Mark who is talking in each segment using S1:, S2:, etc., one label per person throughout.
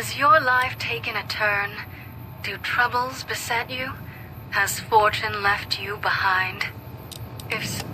S1: Has your life taken a turn? Do troubles beset you? Has fortune left you behind? If so,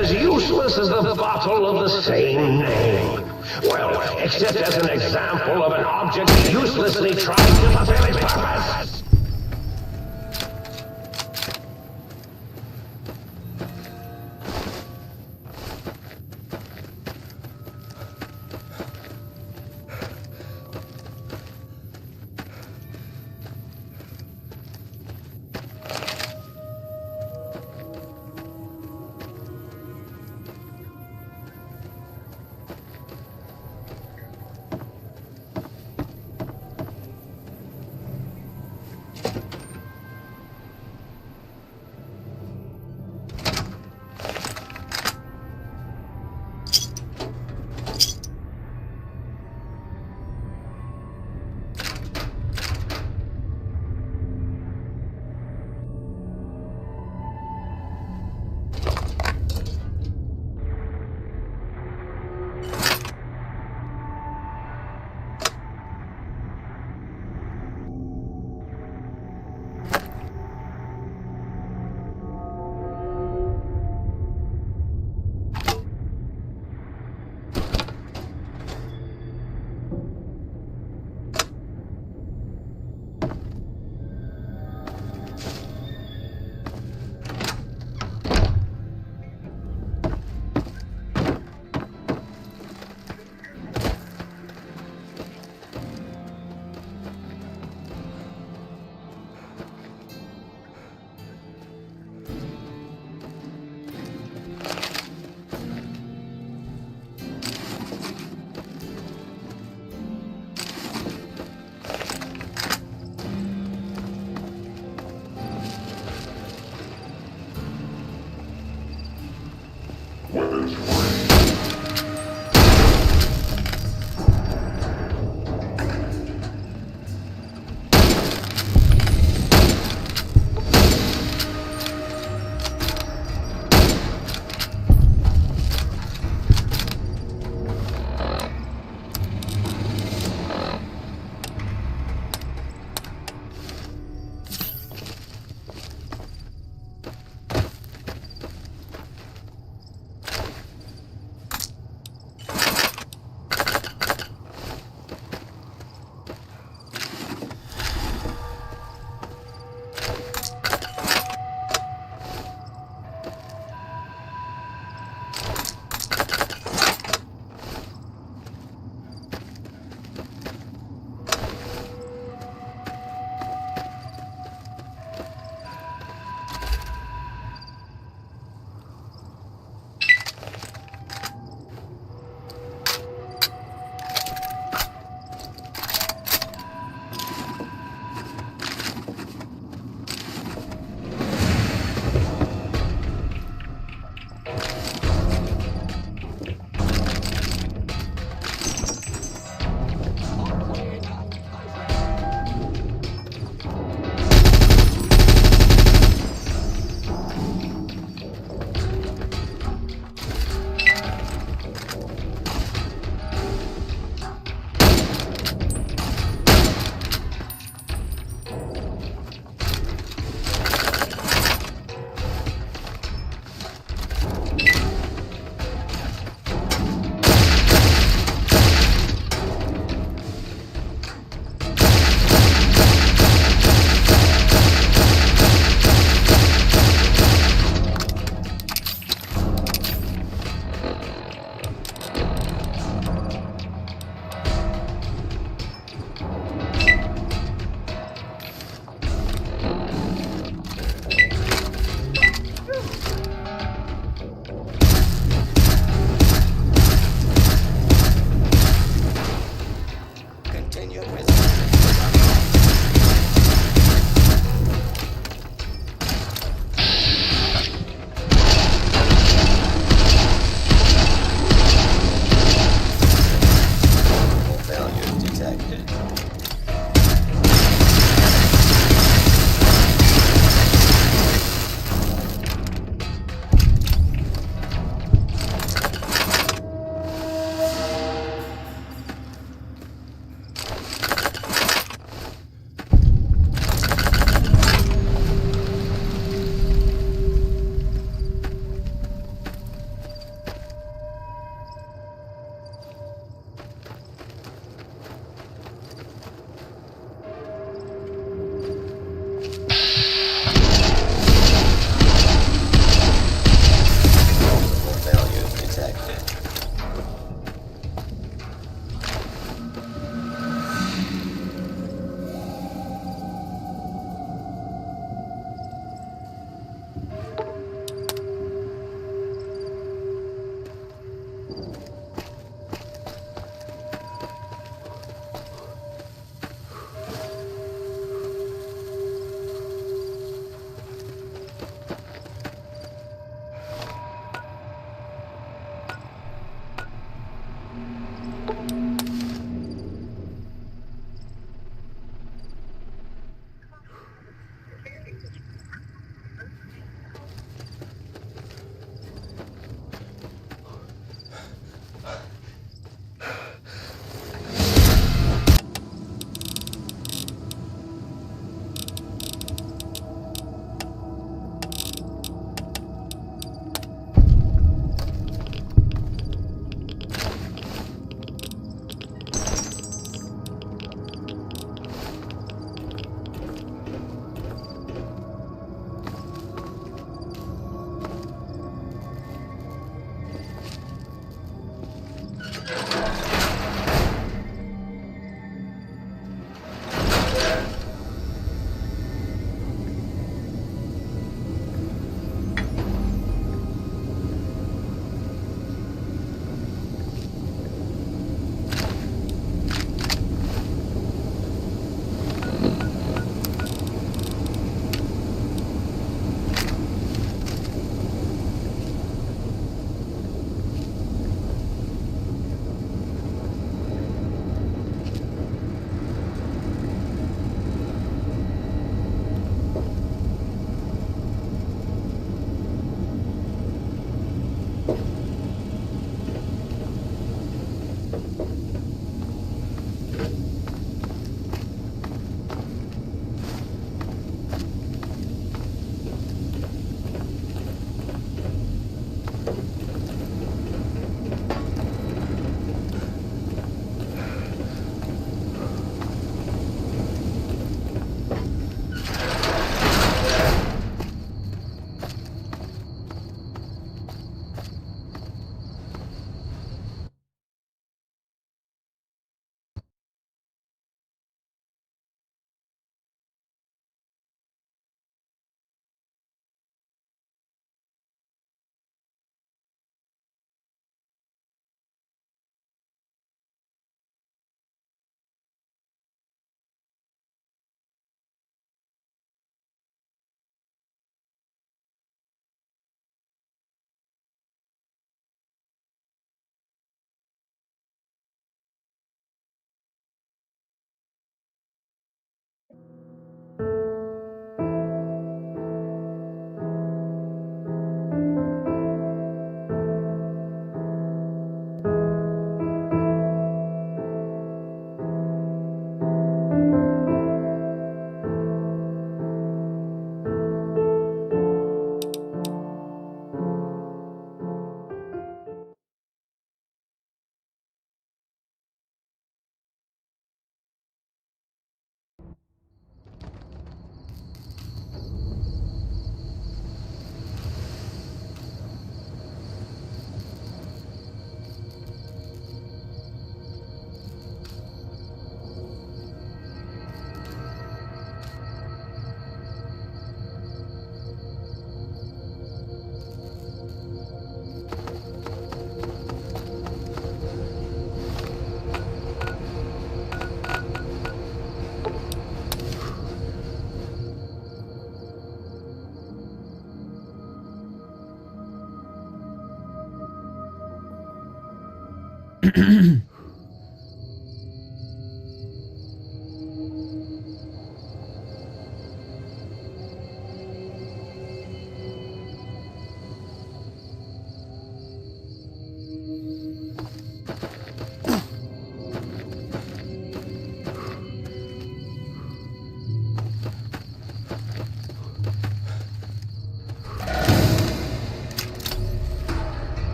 S2: as useless as the bottle of the same name. Well, except as an example of an object that uselessly tried to fulfill its purpose.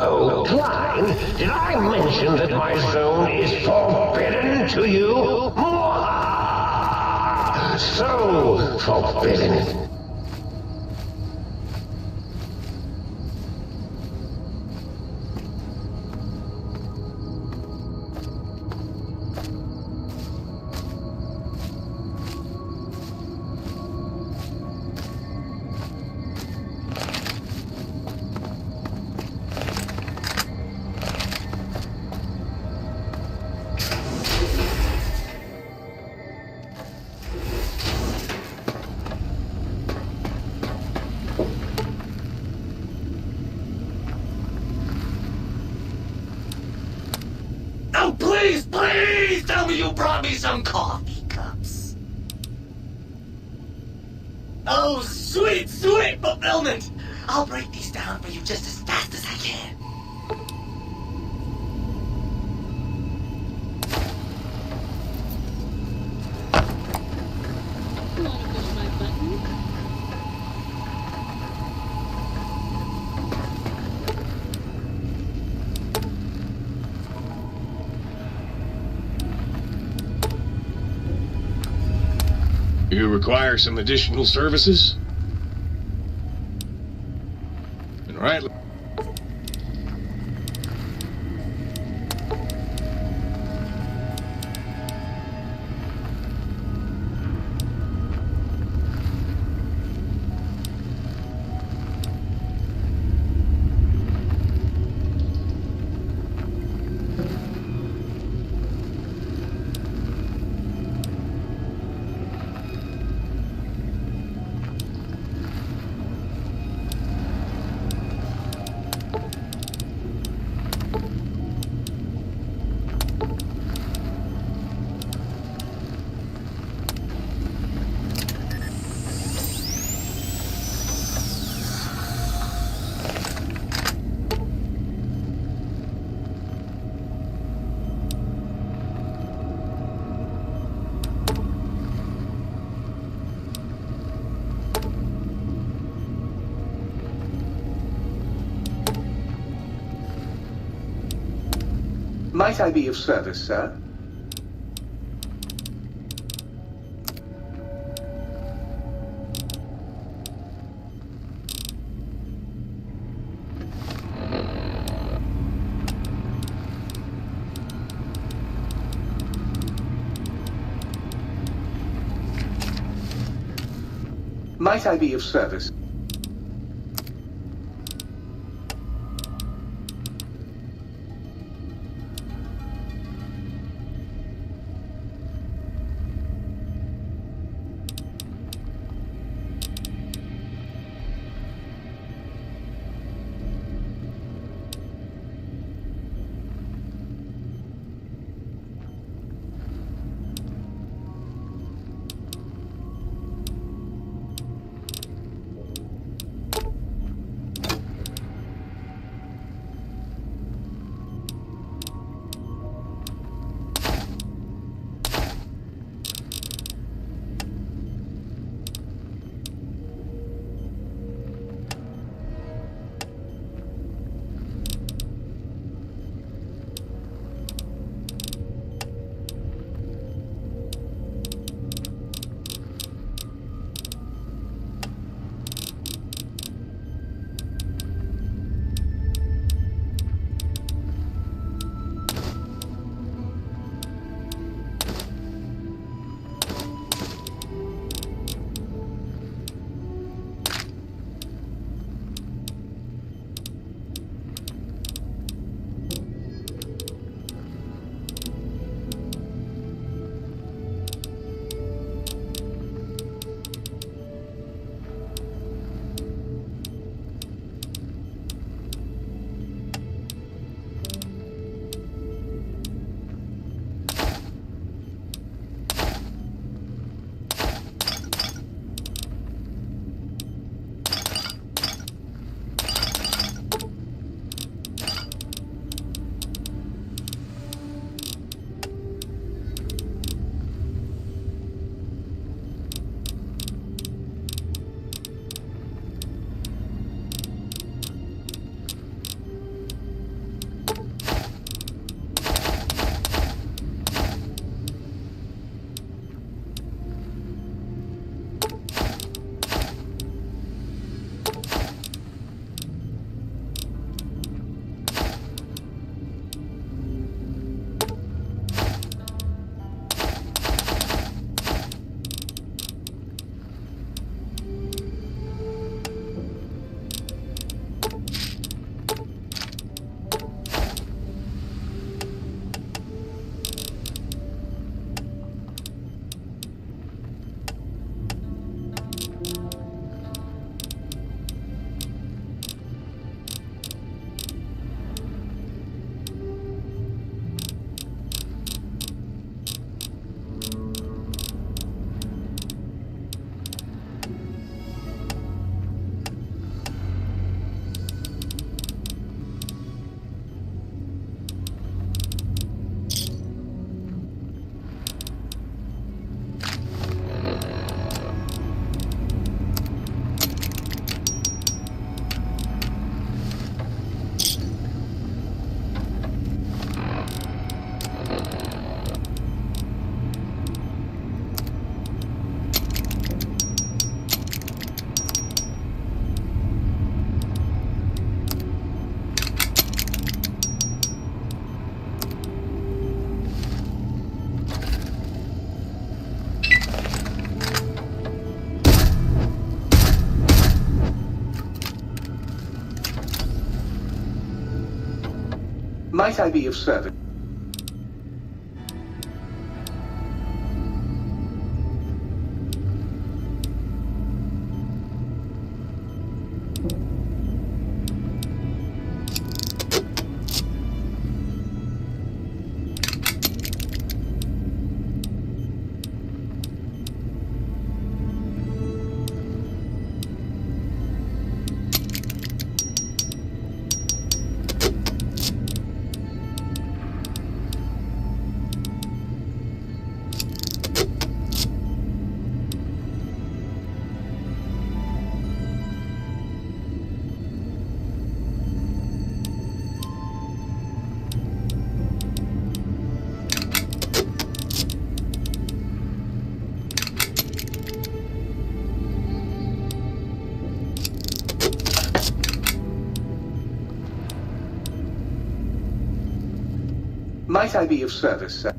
S2: Oh, Klein, did I mention that my zone is forbidden to you? Mwah! So forbidden.
S3: Oh, please, please tell me you brought me some coffee cups. Oh, sweet, sweet fulfillment. I'll break these down for you just as fast as I can.
S4: You require some additional services? All right.
S5: Might I be of service, sir? Might I be of service? Might I be of service? Might I be of service, sir?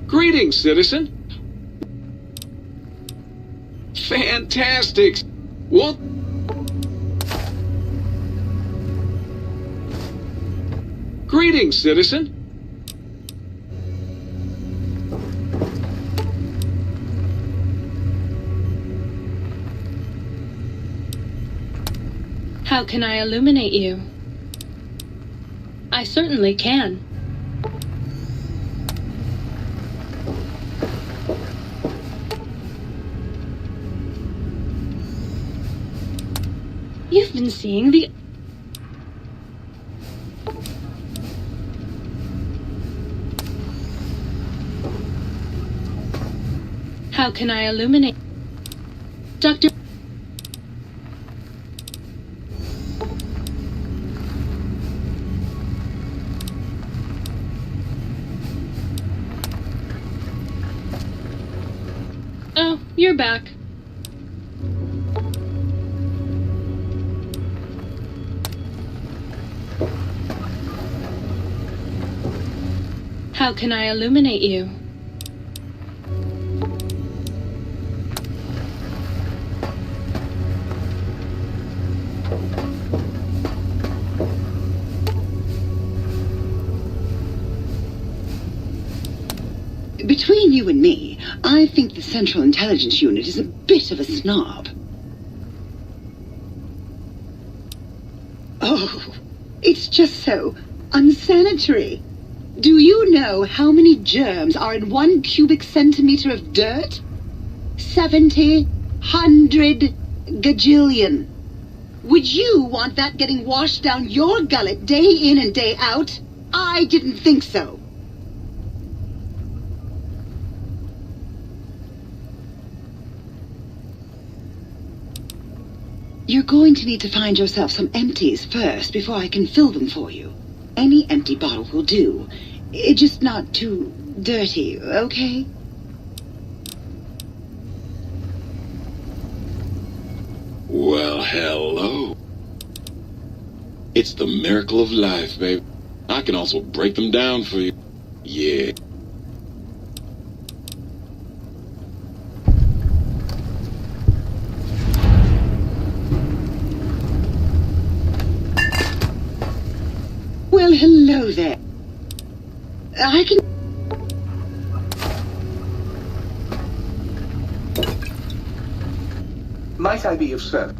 S6: Greetings, citizen. Fantastic. What? Greetings, citizen.
S7: How can I illuminate you? I certainly can. You've been seeing the... How can I illuminate... Dr. Oh, you're back. How can I illuminate you?
S8: Between you and me, I think the Central Intelligence Unit is a bit of a snob. Oh, it's just so unsanitary. Do you know how many germs are in 1 cubic centimeter of dirt? 70, 100, gajillion. Would you want that getting washed down your gullet day in and day out? I didn't think so. You're going to need to find yourself some empties first before I can fill them for you. Any empty bottle will do. Just not too dirty, okay?
S6: Well, hello. It's the miracle of life, baby. I can also break them down for you. Yeah.
S8: Well, hello there. I can...
S5: Might I be of service?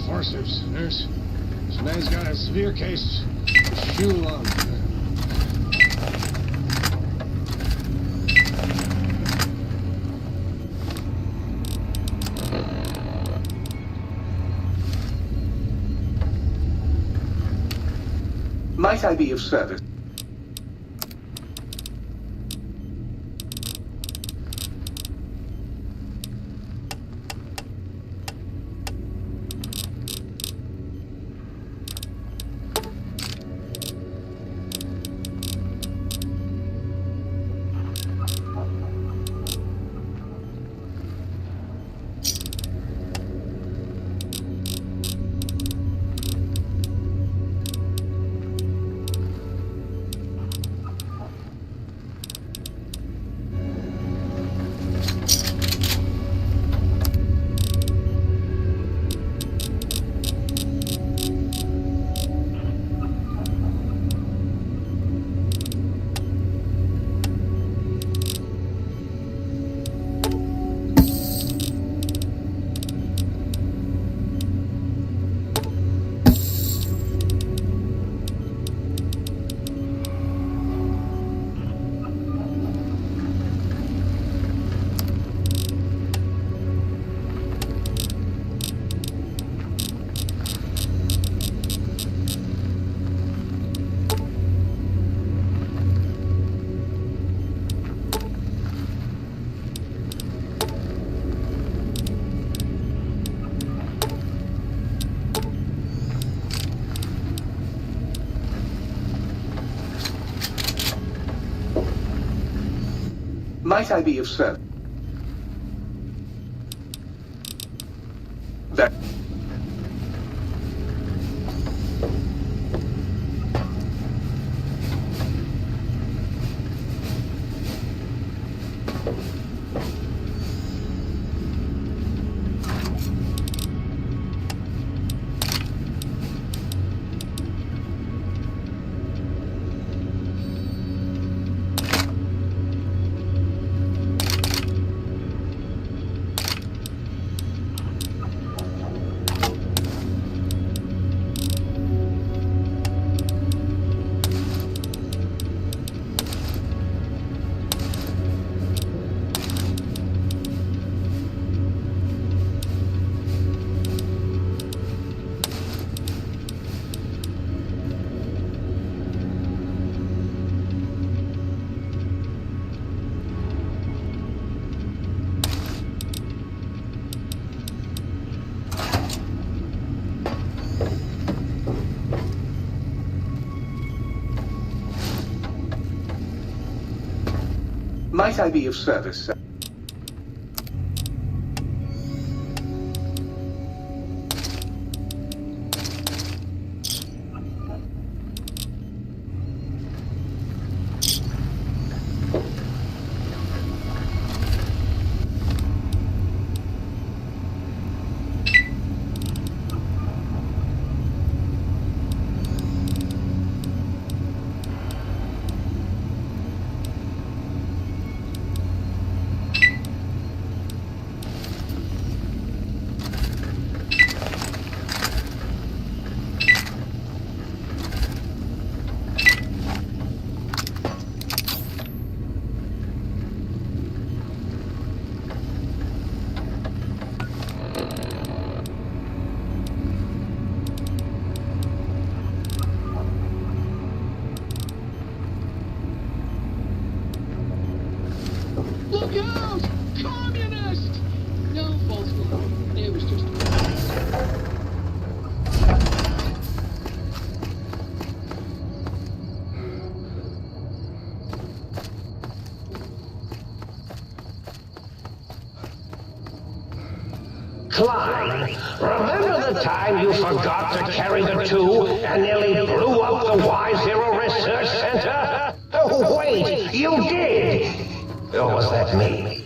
S4: Forceps, nurse. This man's got a severe case of shoe lung.
S5: Might I be of service? Might I be of service? That... Might I be of service, sir?
S4: Look out! Communist! No, false alarm. It was just
S2: Klein, remember the time you forgot to carry the tube and nearly blew up the Y-Zero Research Center? Oh, wait, you did! Or was that me?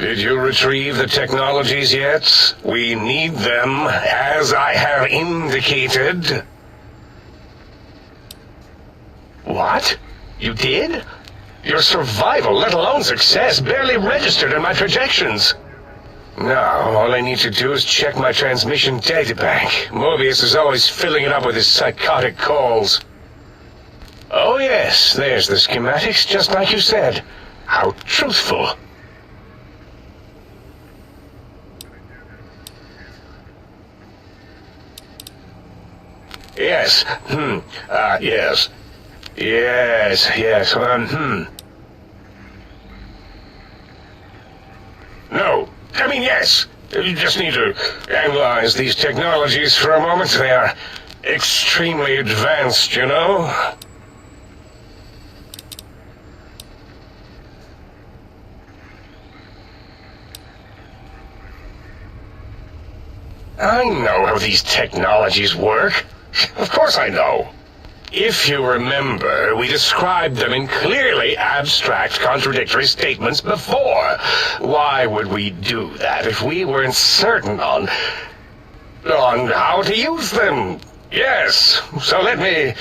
S2: Did you retrieve the technologies yet? We need them, as I have indicated. What? You did? Your survival, let alone success, barely registered in my projections. Now, all I need to do is check my transmission databank. Mobius is always filling it up with his psychotic calls. Oh yes, there's the schematics, just like you said. How truthful. Yes. Yes. Yes. No. I mean, yes. You just need to analyze these technologies for a moment. They are extremely advanced, you know? I know how these technologies work. Of course I know. If you remember, we described them in clearly abstract, contradictory statements before. Why would we do that if we weren't certain on how to use them? Yes, so let me...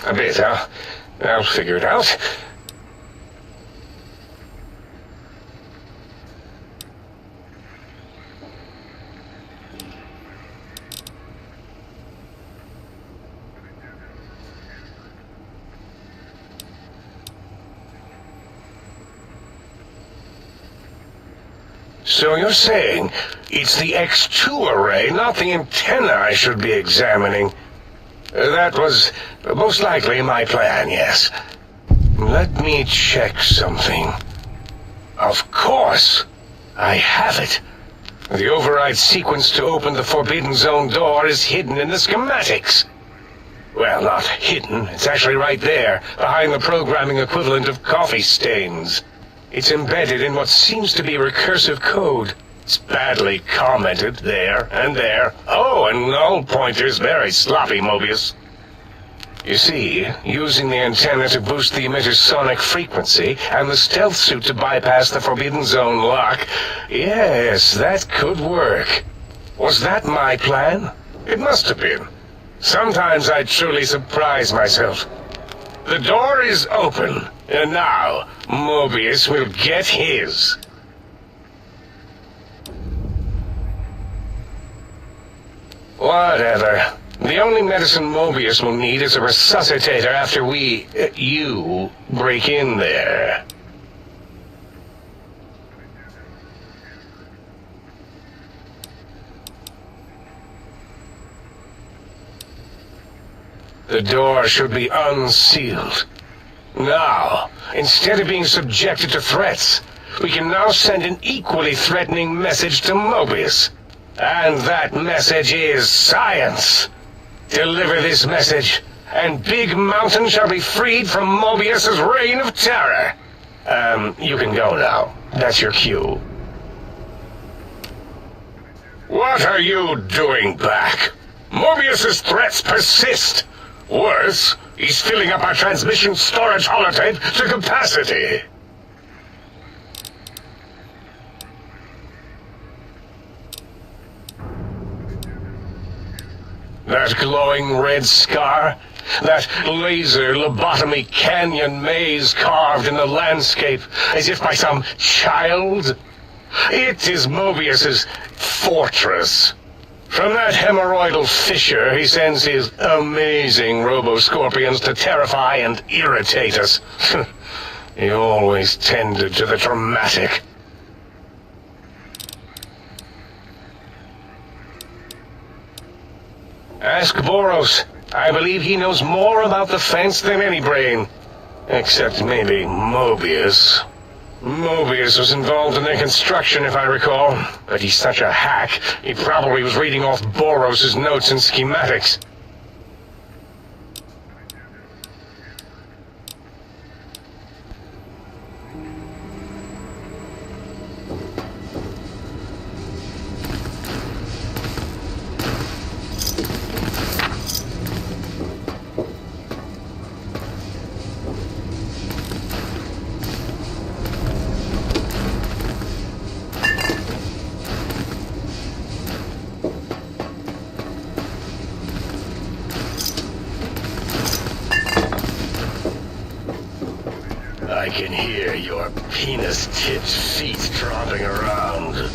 S2: a bit, huh? I'll figure it out. So you're saying it's the X2 array, not the antenna I should be examining? That was most likely my plan, yes. Let me check something. Of course! I have it. The override sequence to open the Forbidden Zone door is hidden in the schematics. Well, not hidden. It's actually right there, behind the programming equivalent of coffee stains. It's embedded in what seems to be recursive code. It's badly commented there and there. Oh, and null pointers very sloppy, Mobius. You see, using the antenna to boost the emitter's sonic frequency and the stealth suit to bypass the Forbidden Zone lock, yes, that could work. Was that my plan? It must have been. Sometimes I truly surprise myself. The door is open, and now Mobius will get his. Whatever. The only medicine Mobius will need is a resuscitator after you break in there. The door should be unsealed. Now, instead of being subjected to threats, we can now send an equally threatening message to Mobius. And that message is science. Deliver this message, and Big Mountain shall be freed from Mobius's reign of terror. You can go now. That's your cue. What are you doing back? Mobius's threats persist. Worse, he's filling up our transmission storage holotape to capacity. That glowing red scar? That laser lobotomy canyon maze carved in the landscape as if by some child? It is Mobius's fortress. From that hemorrhoidal fissure, he sends his amazing robo-scorpions to terrify and irritate us. He always tended to the dramatic. Ask Boros. I believe he knows more about the fence than any brain. Except maybe Mobius. Mobius was involved in their construction, if I recall. But he's such a hack, he probably was reading off Boros' notes and schematics. can hear your penis-tipped feet tromping around.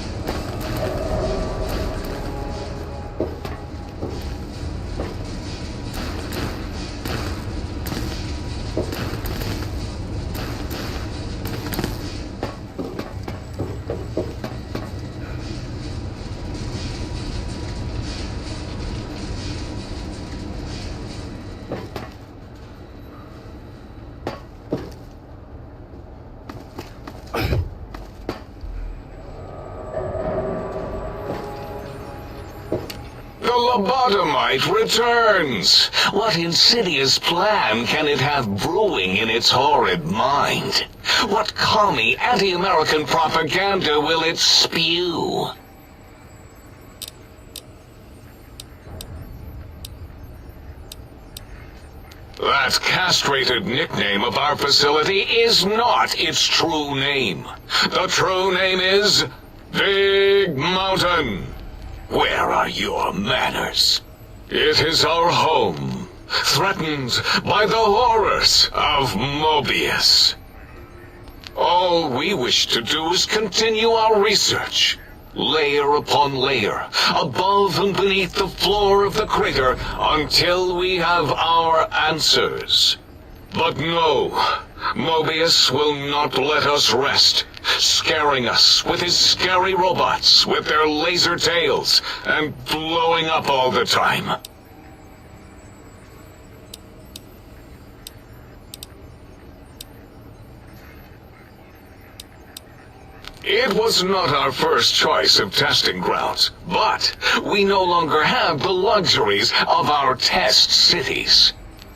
S9: The lobotomite returns! What insidious plan can it have brewing in its horrid mind? What commie anti-American propaganda will it spew? That castrated nickname of our facility is not its true name. The true name is Big Mountain. Where are your manners? It is our home, threatened by the horrors of Mobius. All we wish to do is continue our research, layer upon layer, above and beneath the floor of the crater, until we have our answers. But no, Mobius will not let us rest, scaring us with his scary robots with their laser tails and blowing up all the time. It was not our first choice of testing grounds, but we no longer have the luxuries of our test cities.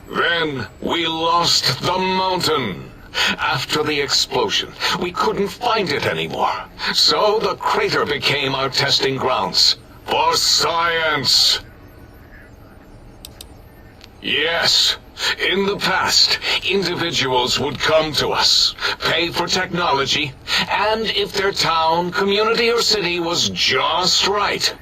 S9: Then we lost the mountain. After the explosion, we couldn't find it anymore. So the crater became our testing grounds for science. Yes, in the past, individuals would come to us, pay for technology, and if their town, community, or city was just right,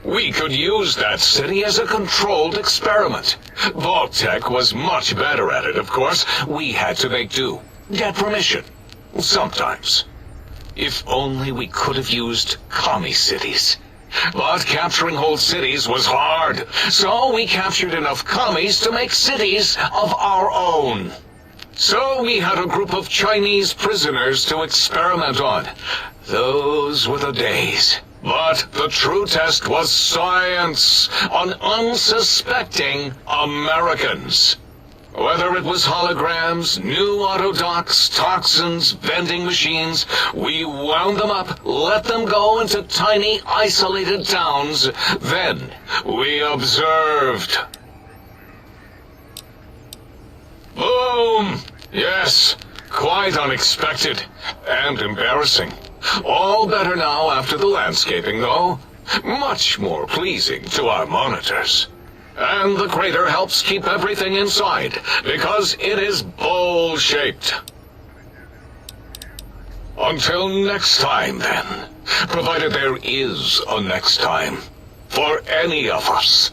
S9: we could use that city as a controlled experiment. Vault-Tec was much better at it, of course. We had to make do. Get permission. Sometimes. If only we could have used commie cities. But capturing whole cities was hard, so we captured enough commies to make cities of our own. So we had a group of Chinese prisoners to experiment on. Those were the days. But the true test was science on unsuspecting Americans. Whether it was holograms, new autodocs, toxins, vending machines, we wound them up, let them go into tiny, isolated towns. Then we observed. Boom! Yes, quite unexpected and embarrassing. All better now after the landscaping, though. Much more pleasing to our monitors. And the crater helps keep everything inside, because it is bowl-shaped. Until next time, then. Provided there is a next time. For any of us.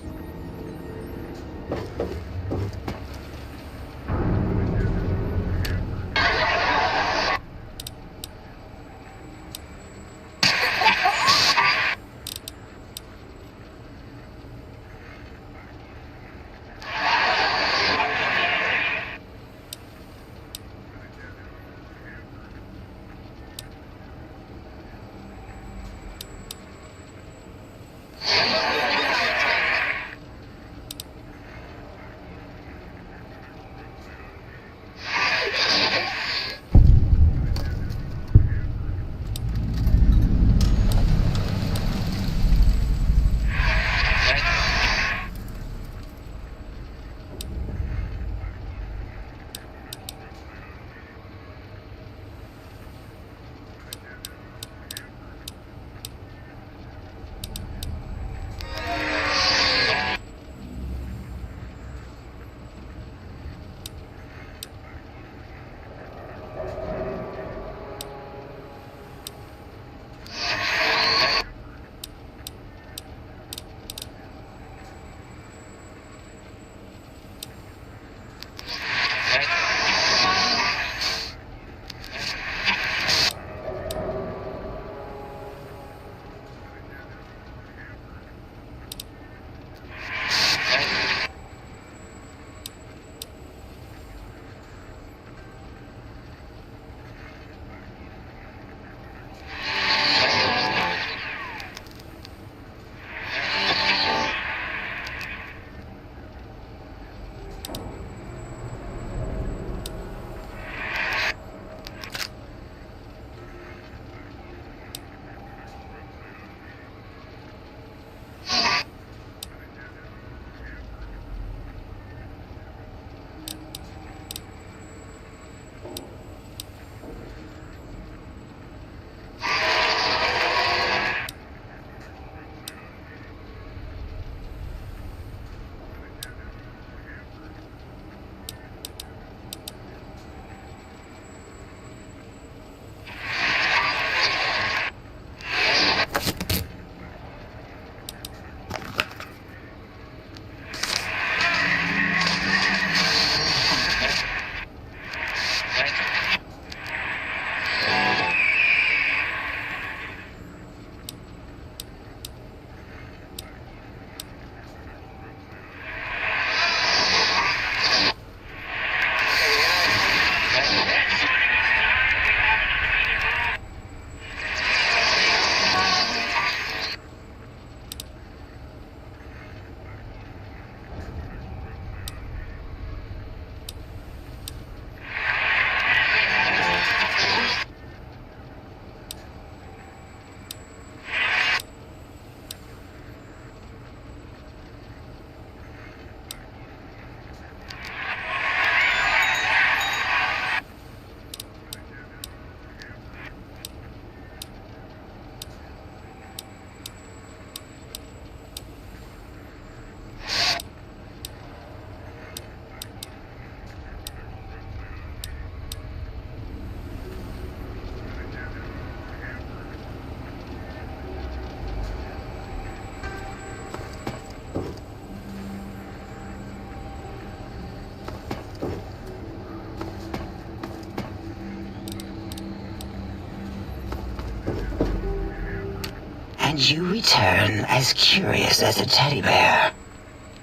S10: And you return as curious as a teddy bear.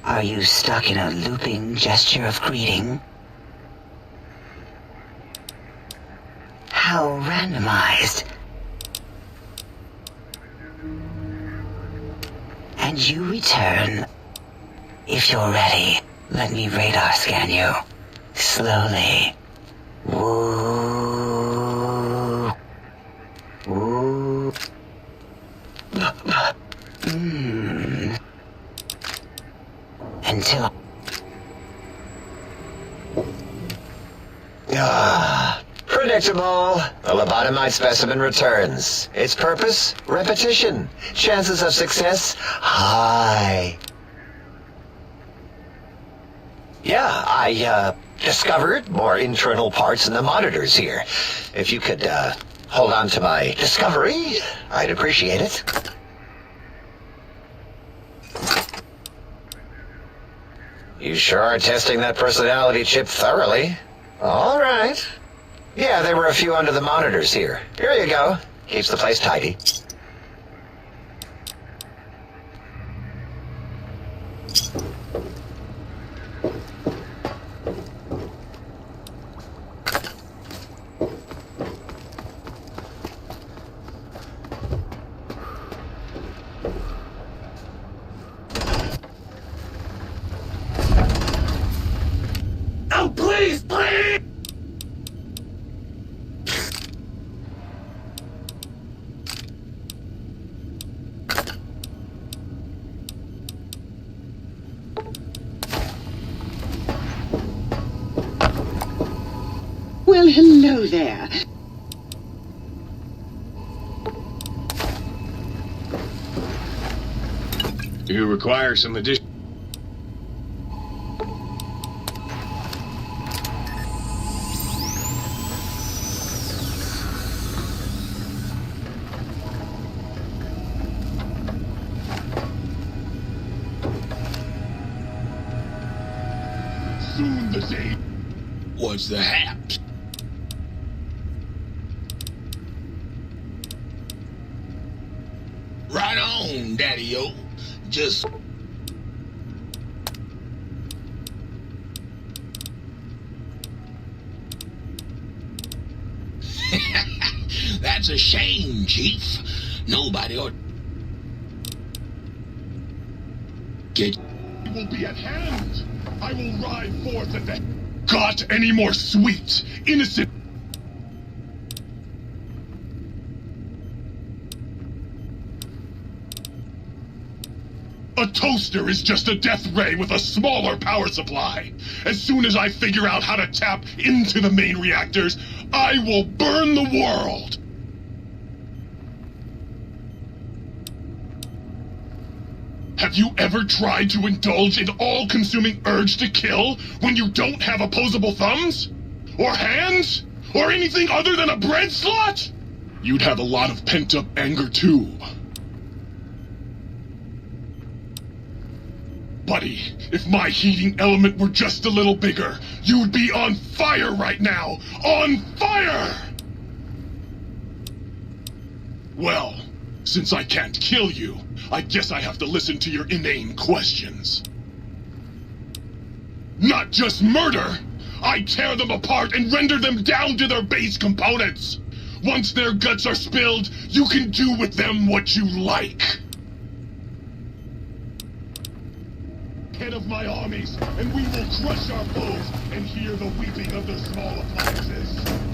S10: Are you stuck in a looping gesture of greeting? How randomized. And you return. If you're ready, let me radar scan you. Slowly. Woo. Woo. Until...
S11: Predictable. The lobotomized specimen returns. Its purpose? Repetition. Chances of success? High. Yeah, I, discovered more internal parts in the monitors here. If you could, hold on to my discovery, I'd appreciate it. You sure are testing that personality chip thoroughly. All right. Yeah, there were a few under the monitors here. Here you go. Keeps the place tidy.
S3: Oh, please, please!
S8: Well, hello there.
S12: You require some addition.
S13: Soon the day.
S12: What's the haps?
S13: Right on, Daddy-o. Just... That's a shame, Chief. Nobody ought... Get... It will be at hand. I will ride forth at the... Got any more sweet, innocent... A toaster is just a death ray with a smaller power supply. As soon as I figure out how to tap into the main reactors, I will burn the world. Have you ever tried to indulge in all-consuming urge to kill when you don't have opposable thumbs? Or hands? Or anything other than a bread slot? You'd have a lot of pent-up anger too. Buddy, if my heating element were just a little bigger, you'd be on fire right now! On fire! Well, since I can't kill you, I guess I have to listen to your inane questions. Not just murder! I tear them apart and render them down to their base components! Once their guts are spilled, you can do with them what you like! Head of my armies, and we will crush our foes and hear the weeping of their small appliances.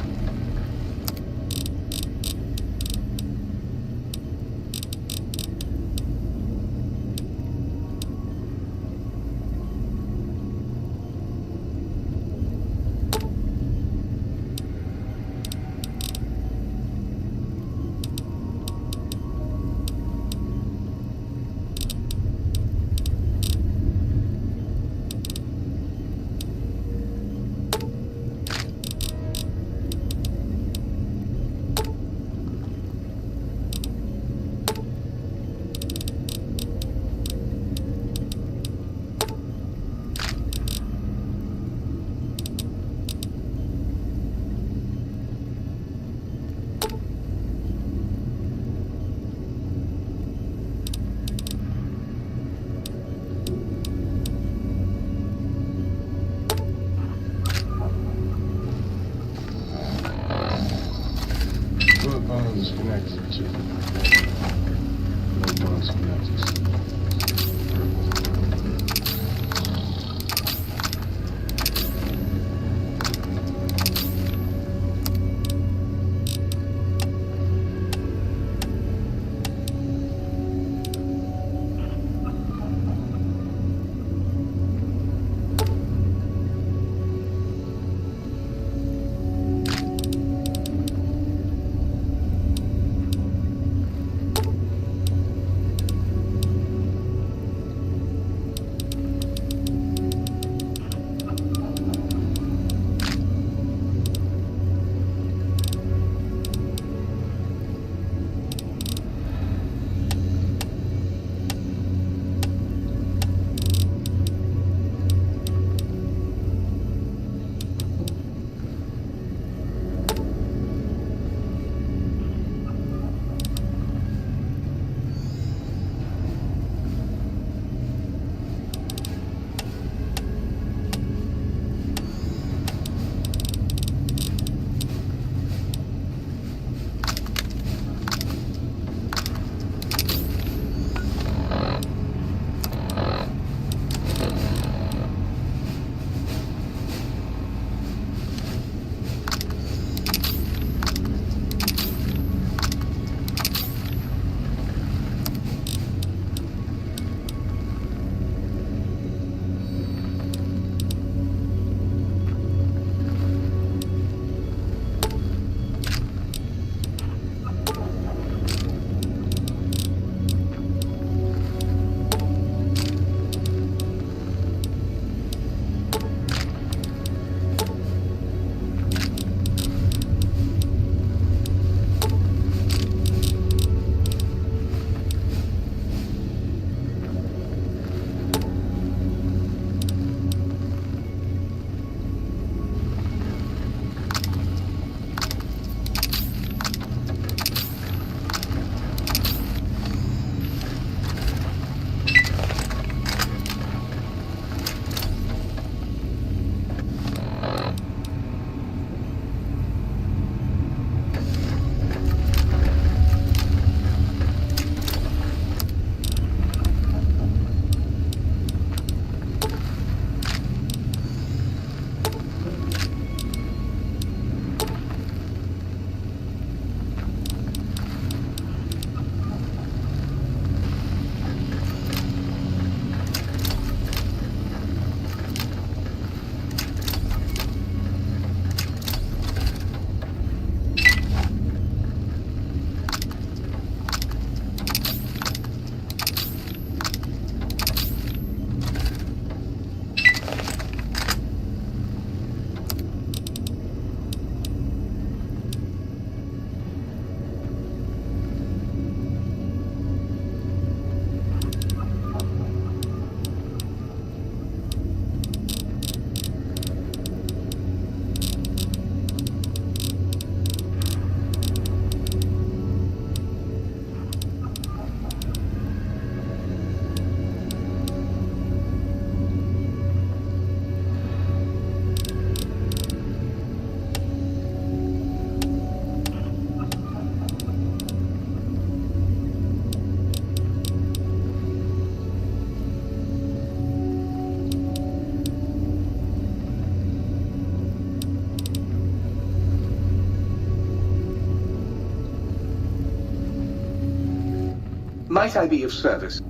S5: Might I be of service?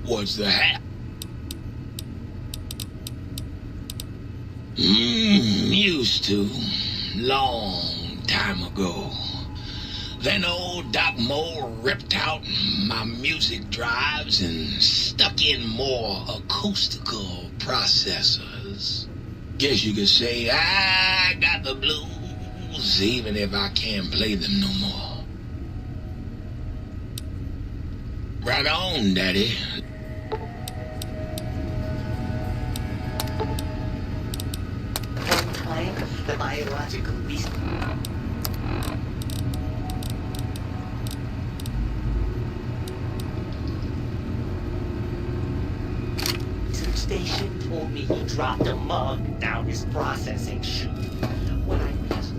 S12: Was the hat? Used to. Long time ago. Then old Doc Moore ripped out my music drives and stuck in more acoustical processors. Guess you could say I got the blues, even if I can't play them no more. Right on, Daddy.
S3: Time the biological beast. Station told me he dropped a mug down his processing chute. When I reached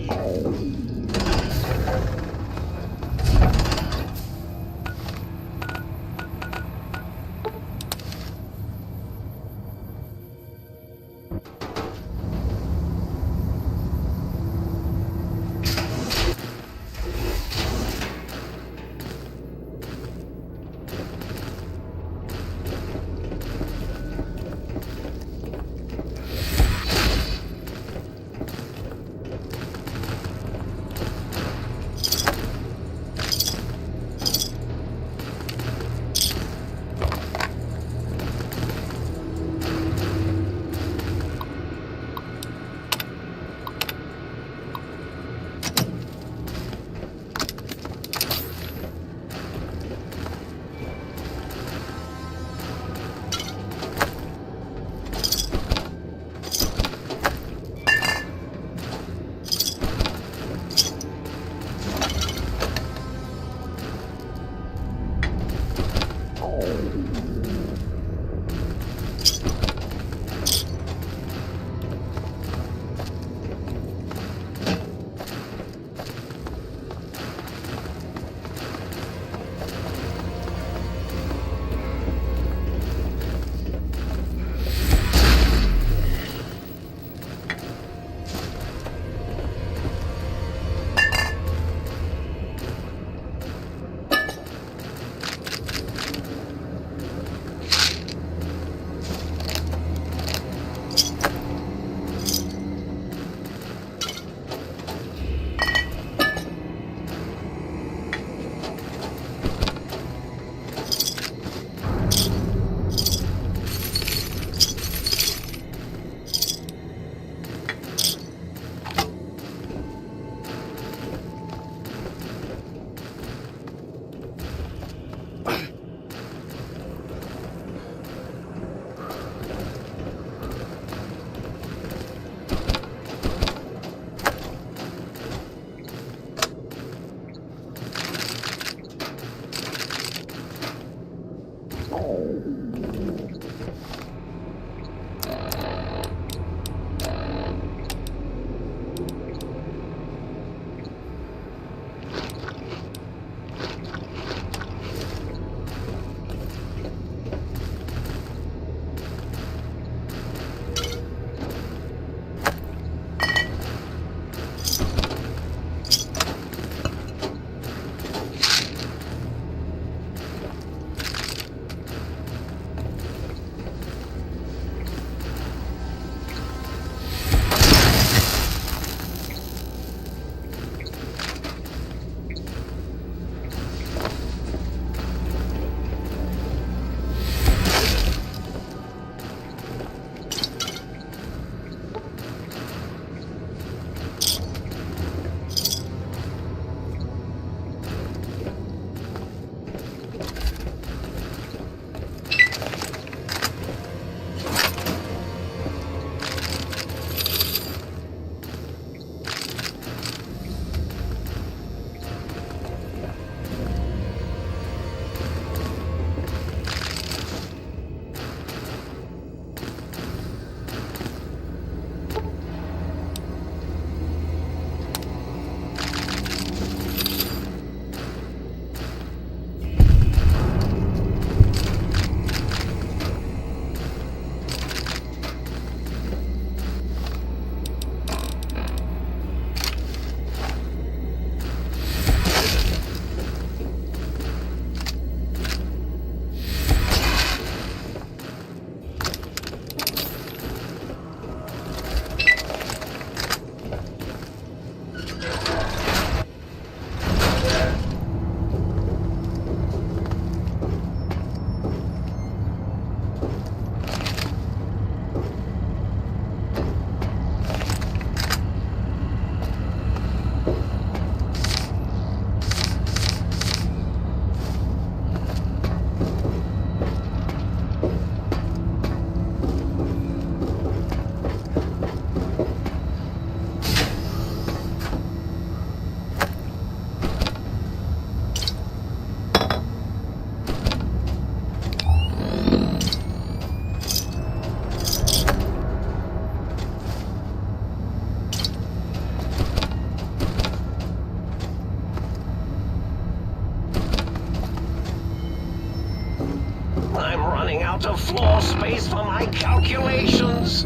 S2: floor space for my calculations.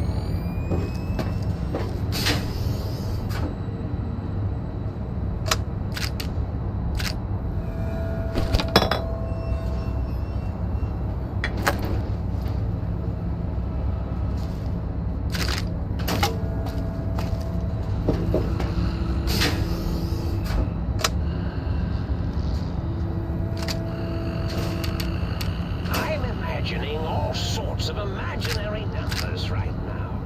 S2: Imagining all sorts of imaginary numbers right now.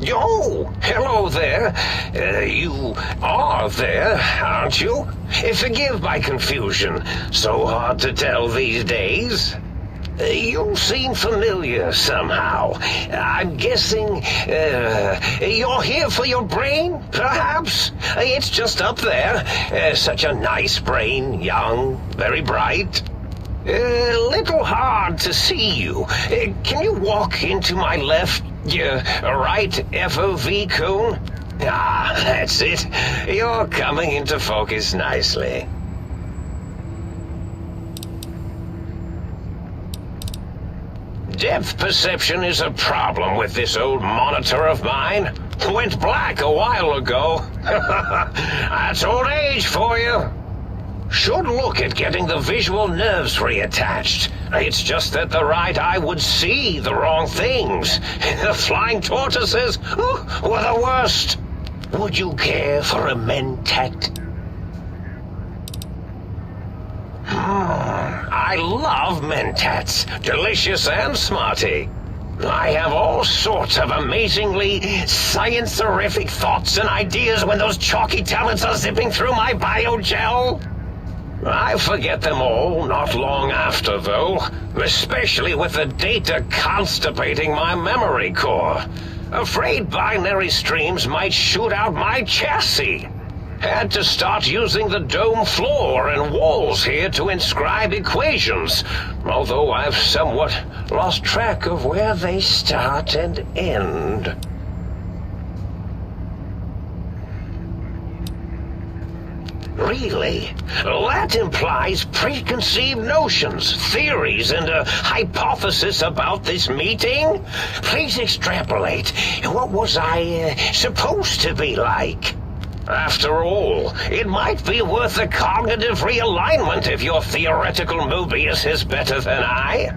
S2: Oh, hello there. You are there, aren't you? Forgive my confusion. So hard to tell these days. You seem familiar somehow. I'm guessing you're here for your brain, perhaps? It's just up there. Such a nice brain, young, very bright. Little hard to see you. Can you walk into my left, right FOV cone? Ah, that's it. You're coming into focus nicely. Depth perception is a problem with this old monitor of mine. Went black a while ago. That's old age for you. Should look at getting the visual nerves reattached. It's just that the right eye would see the wrong things. The flying tortoises were the worst. Would you care for a mentat? I love mentats. Delicious and smarty. I have all sorts of amazingly science-terrific thoughts and ideas when those chalky talents are zipping through my biogel. I forget them all not long after, though, especially with the data constipating my memory core. Afraid binary streams might shoot out my chassis. Had to start using the dome floor and walls here to inscribe equations, although I've somewhat lost track of where they start and end. Really? That implies preconceived notions, theories, and a hypothesis about this meeting? Please extrapolate. What was I supposed to be like? After all, it might be worth a cognitive realignment if your theoretical Mobius is better than I.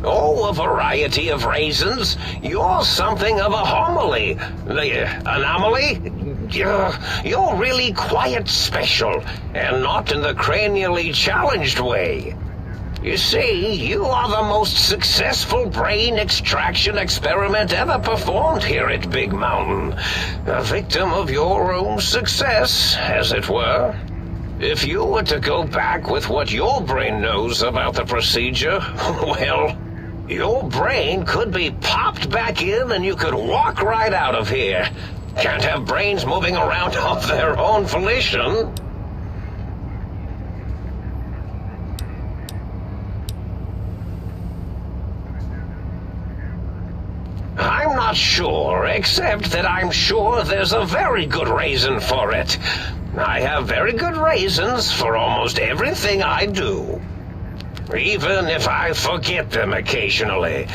S2: Oh, a variety of raisins. You're something of a homily. Anomaly? You're really quite special, and not in the cranially challenged way. You see, you are the most successful brain extraction experiment ever performed here at Big Mountain. A victim of your own success, as it were. If you were to go back with what your brain knows about the procedure, well, your brain could be popped back in and you could walk right out of here. Can't have brains moving around of their own volition. I'm not sure, except that I'm sure there's a very good reason for it. I have very good reasons for almost everything I do. Even if I forget them occasionally,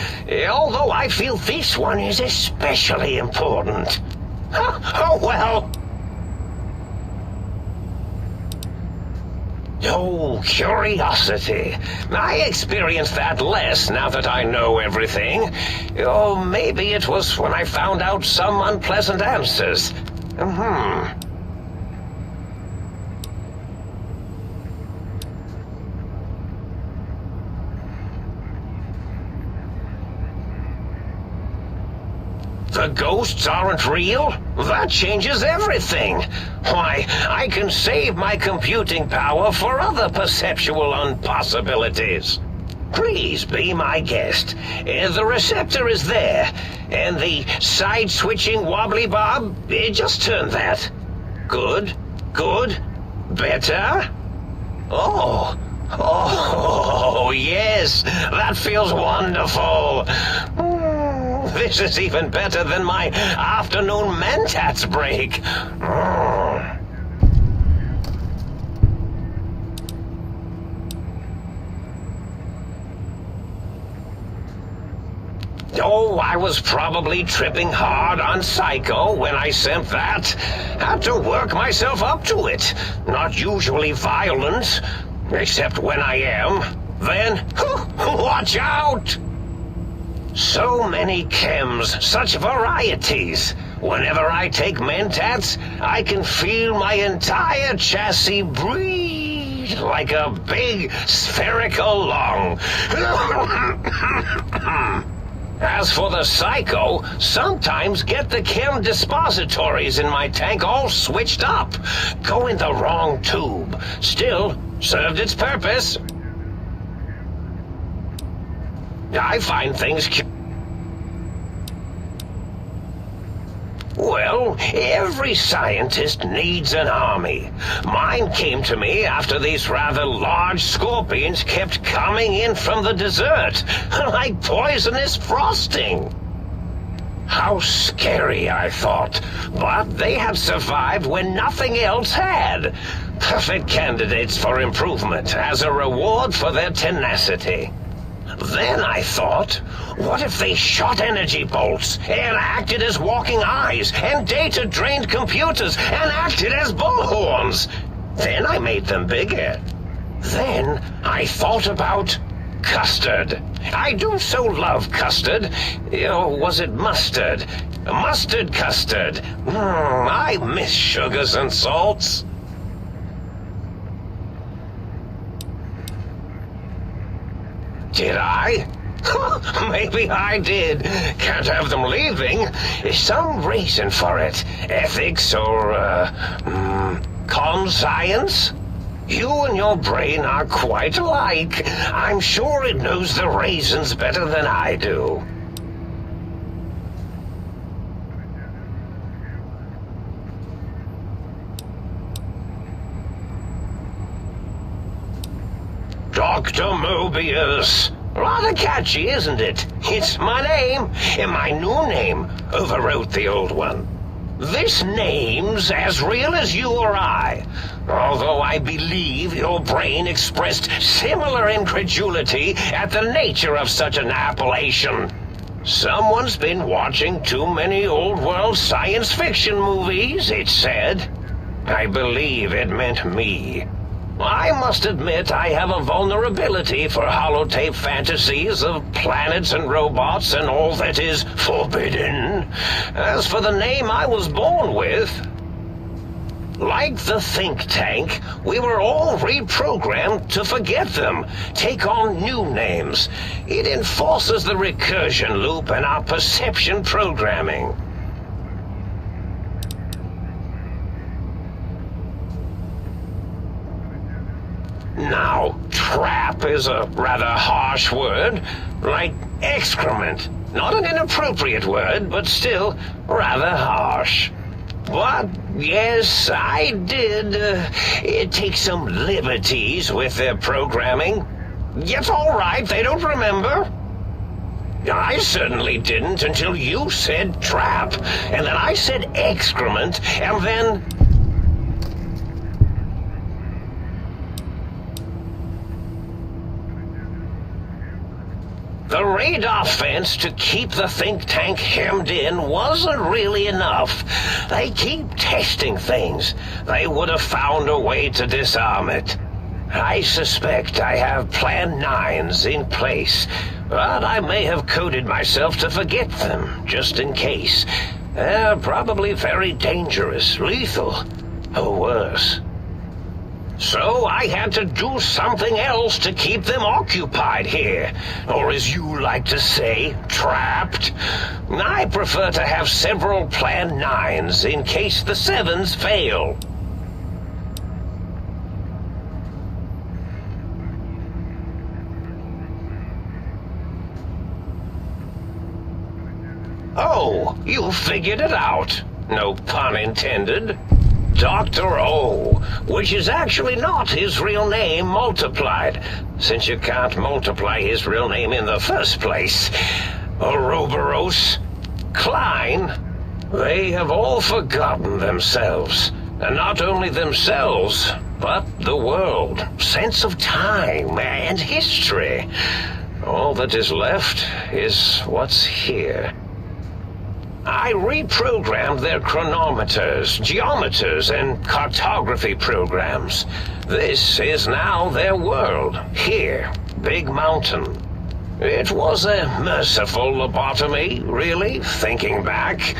S2: although I feel this one is especially important. Oh, well. Oh, curiosity. I experience that less now that I know everything. Or maybe it was when I found out some unpleasant answers. The ghosts aren't real? That changes everything. Why, I can save my computing power for other perceptual impossibilities. Please be my guest. The receptor is there, and the side-switching wobbly bob, just turn that. Good, good, better. Oh, yes, that feels wonderful. This is even better than my afternoon mentats break. Oh, I was probably tripping hard on Psycho when I sent that. Had to work myself up to it. Not usually violent, except when I am. Then, watch out! So many chems, such varieties. Whenever I take mentats, I can feel my entire chassis breathe like a big spherical lung. As for the Psycho, sometimes get the chem dispositories in my tank all switched up. Go in the wrong tube. Still, served its purpose. I find things Well, every scientist needs an army. Mine came to me after these rather large scorpions kept coming in from the desert, like poisonous frosting. How scary, I thought, but they had survived when nothing else had. Perfect candidates for improvement as a reward for their tenacity. Then I thought, what if they shot energy bolts and acted as walking eyes and data-drained computers and acted as bullhorns? Then I made them bigger. Then I thought about custard. I do so love custard. Or was it mustard? Mustard custard. I miss sugars and salts. Did I? Maybe I did. Can't have them leaving. Some reason for it. Ethics or, conscience? You and your brain are quite alike. I'm sure it knows the raisins better than I do. Dr. Mobius. Rather catchy, isn't it? It's my name, and my new name overwrote the old one. This name's as real as you or I, although I believe your brain expressed similar incredulity at the nature of such an appellation. Someone's been watching too many old-world science fiction movies, it said. I believe it meant me. I must admit I have a vulnerability for holotape fantasies of planets and robots and all that is forbidden. As for the name I was born with, like the think tank, we were all reprogrammed to forget them, take on new names. It enforces the recursion loop and our perception programming. Now, trap is a rather harsh word, like excrement. Not an inappropriate word, but still rather harsh. But, yes, I did take some liberties with their programming. It's all right, they don't remember. I certainly didn't until you said trap, and then I said excrement, and then... The radar fence to keep the think tank hemmed in wasn't really enough. They keep testing things. They would have found a way to disarm it. I suspect I have Plan 9s in place, but I may have coded myself to forget them, just in case. They're probably very dangerous, lethal, or worse. So I had to do something else to keep them occupied here, or as you like to say, trapped. I prefer to have several Plan 9s in case the 7s fail. Oh, you figured it out. No pun intended. Dr. O, which is actually not his real name multiplied, since you can't multiply his real name in the first place. Ouroboros, Klein, they have all forgotten themselves. And not only themselves, but the world, sense of time and history. All that is left is what's here. I reprogrammed their chronometers, geometers, and cartography programs. This is now their world, here, Big Mountain. It was a merciful lobotomy, really, thinking back.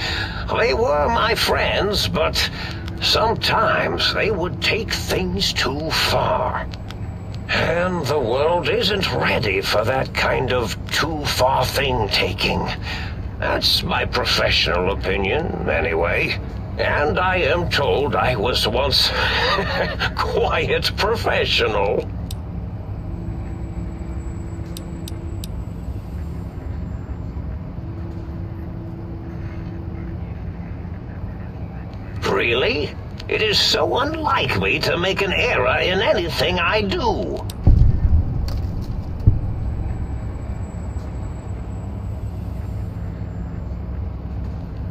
S2: They were my friends, but sometimes they would take things too far. And the world isn't ready for that kind of too-far thing-taking. That's my professional opinion, anyway. And I am told I was once quite professional. Really? It is so unlike me to make an error in anything I do.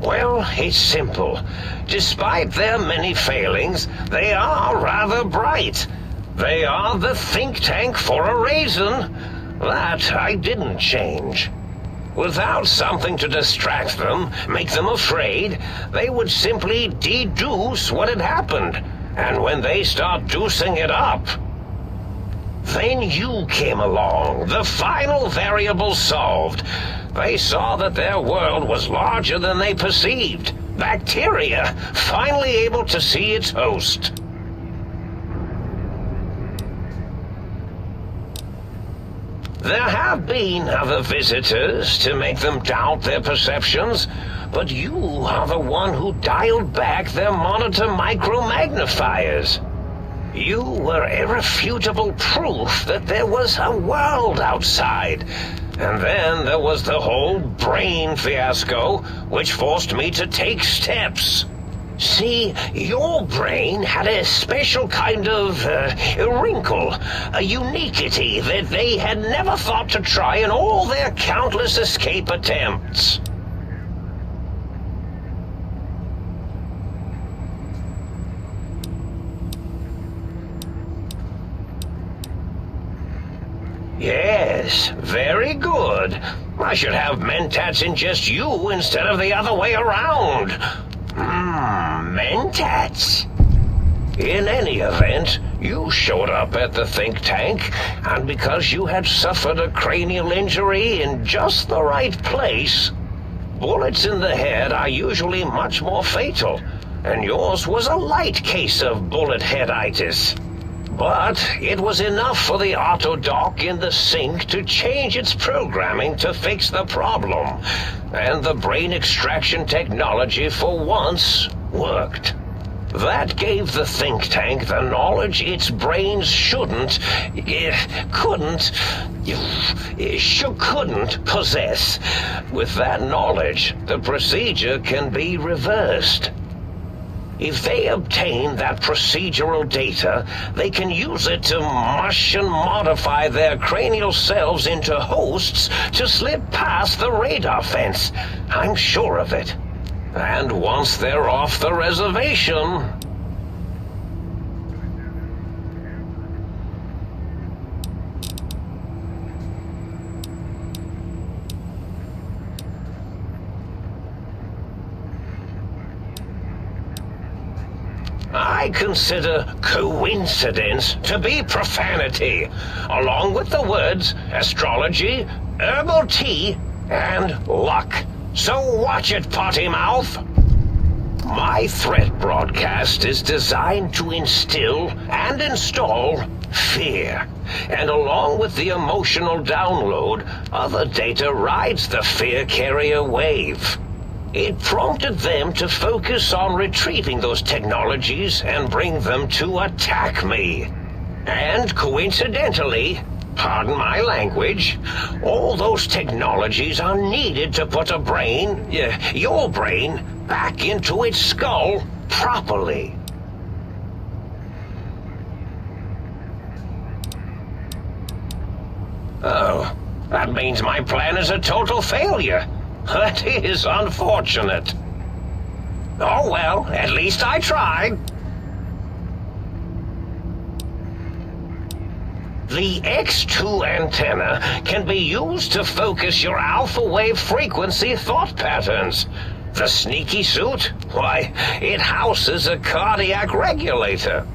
S2: Well, it's simple. Despite their many failings, they are rather bright. They are the think tank for a reason. That I didn't change. Without something to distract them, make them afraid, they would simply deduce what had happened. And when they start deucing it up, then you came along, the final variable solved. They saw that their world was larger than they perceived. Bacteria, finally able to see its host. There have been other visitors to make them doubt their perceptions, but you are the one who dialed back their monitor micromagnifiers. You were irrefutable proof that there was a world outside. And then there was the whole brain fiasco, which forced me to take steps. See, your brain had a special kind of wrinkle, a uniquity that they had never thought to try in all their countless escape attempts. Yes, very good. I should have mentats ingest you instead of the other way around. Mentats. In any event, You showed up at the think tank, and because you had suffered a cranial injury in just the right place, bullets in the head are usually much more fatal, and yours was a light case of bullet headitis. But it was enough for the autodoc in the sink to change its programming to fix the problem, and the brain extraction technology for once worked. That gave the think tank the knowledge its brains couldn't possess. With that knowledge, the procedure can be reversed. If they obtain that procedural data, they can use it to mush and modify their cranial selves into hosts to slip past the radar fence. I'm sure of it. And once they're off the reservation... I consider coincidence to be profanity, along with the words astrology, herbal tea, and luck. So watch it, potty mouth. My threat broadcast is designed to instill and install fear. And along with the emotional download, other data rides the fear carrier wave. It prompted them to focus on retrieving those technologies and bring them to attack me. And coincidentally, pardon my language, all those technologies are needed to put a brain, your brain, back into its skull properly. Oh, that means my plan is a total failure. That is unfortunate. Oh well, at least I tried. The X2 antenna can be used to focus your alpha wave frequency thought patterns. The sneaky suit? Why, it houses a cardiac regulator.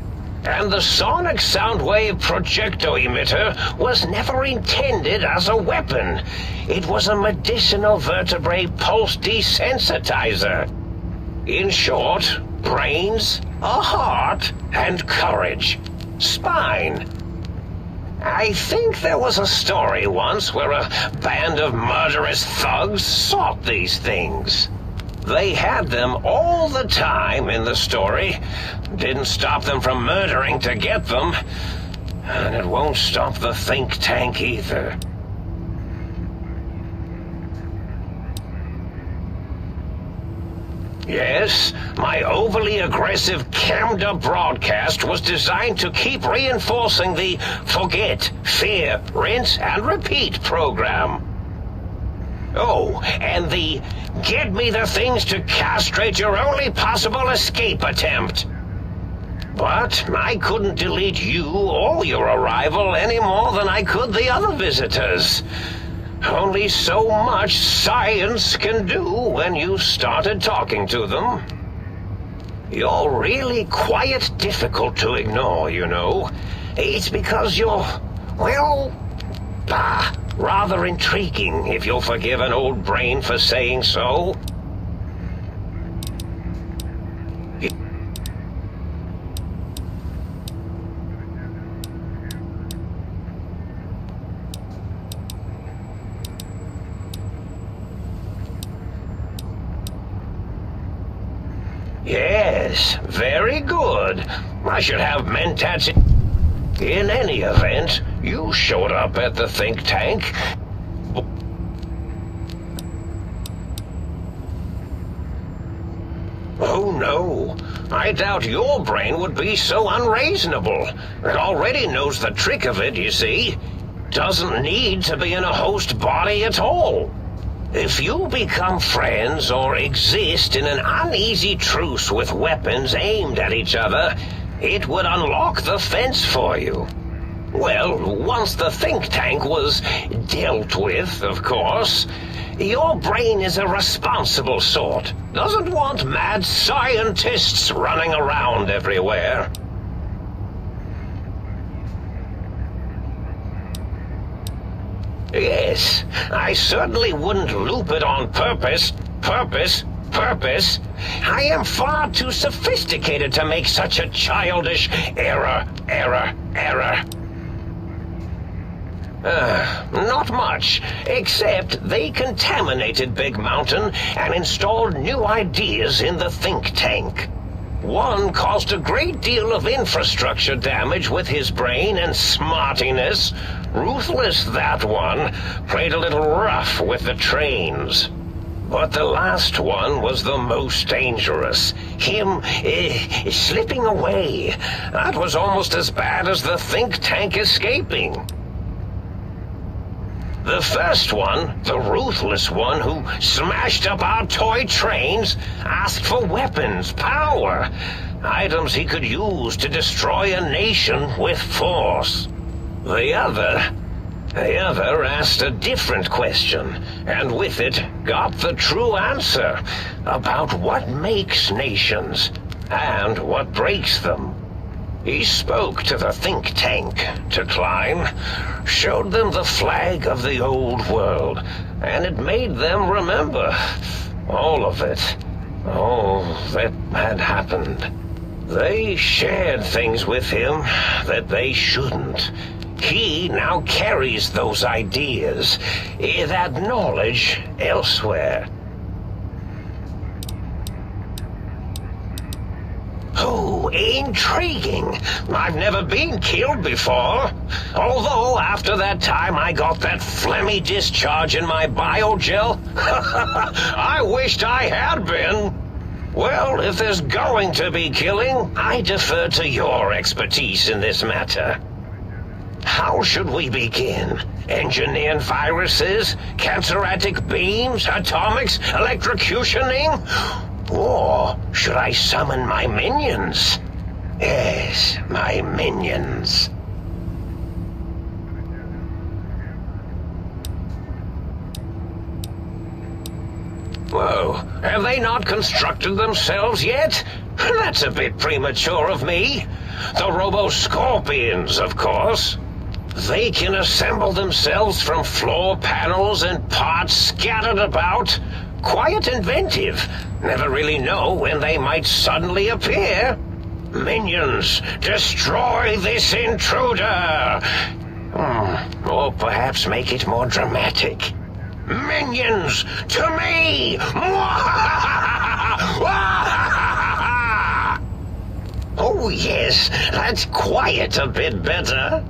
S2: And the sonic sound wave projecto emitter was never intended as a weapon. It was a medicinal vertebrae pulse desensitizer. In short, brains, a heart, and courage. Spine. I think there was a story once where a band of murderous thugs sought these things. They had them all the time in the story. Didn't stop them from murdering to get them. And it won't stop the think tank either. Yes, my overly aggressive cammed-up broadcast was designed to keep reinforcing the forget, fear, rinse, and repeat program. Oh, and the get me the things to castrate your only possible escape attempt. But I couldn't delete you or your arrival any more than I could the other visitors. Only so much science can do when you started talking to them. You're really quite difficult to ignore, you know. It's because you're, well, rather intriguing, if you'll forgive an old brain for saying so. Yes, very good. I should have mentats. In any event, you showed up at the think tank. Oh no, I doubt your brain would be so unreasonable. It already knows the trick of it, you see. Doesn't need to be in a host body at all. If you become friends or exist in an uneasy truce with weapons aimed at each other, it would unlock the fence for you. Well, once the think tank was dealt with, of course, your brain is a responsible sort. Doesn't want mad scientists running around everywhere. Yes, I certainly wouldn't loop it on purpose. Purpose. I am far too sophisticated to make such a childish error. Not much, except they contaminated Big Mountain and installed new ideas in the think tank. One caused a great deal of infrastructure damage with his brain and smartiness. Ruthless, that one. Played a little rough with the trains. But the last one was the most dangerous. Him, slipping away. That was almost as bad as the think tank escaping. The first one, the ruthless one who smashed up our toy trains, asked for weapons, power, items he could use to destroy a nation with force. The other asked a different question, and with it got the true answer about what makes nations and what breaks them. He spoke to the think tank, to Klein, showed them the flag of the old world, and it made them remember all of it, all that had happened. They shared things with him that they shouldn't. He now carries those ideas, that knowledge elsewhere. Oh, intriguing. I've never been killed before. Although, after that time I got that phlegmy discharge in my biogel, I wished I had been. Well, if there's going to be killing, I defer to your expertise in this matter. How should we begin? Engineer viruses? Cancerratic beams? Atomics? Electrocutioning? Or should I summon my minions? Yes, my minions. Whoa, have they not constructed themselves yet? That's a bit premature of me. The Robo-Scorpions, of course. They can assemble themselves from floor panels and parts scattered about. Quite inventive. Never really know when they might suddenly appear. Minions, destroy this intruder! Or perhaps make it more dramatic. Minions, to me! Oh yes, that's quite a bit better.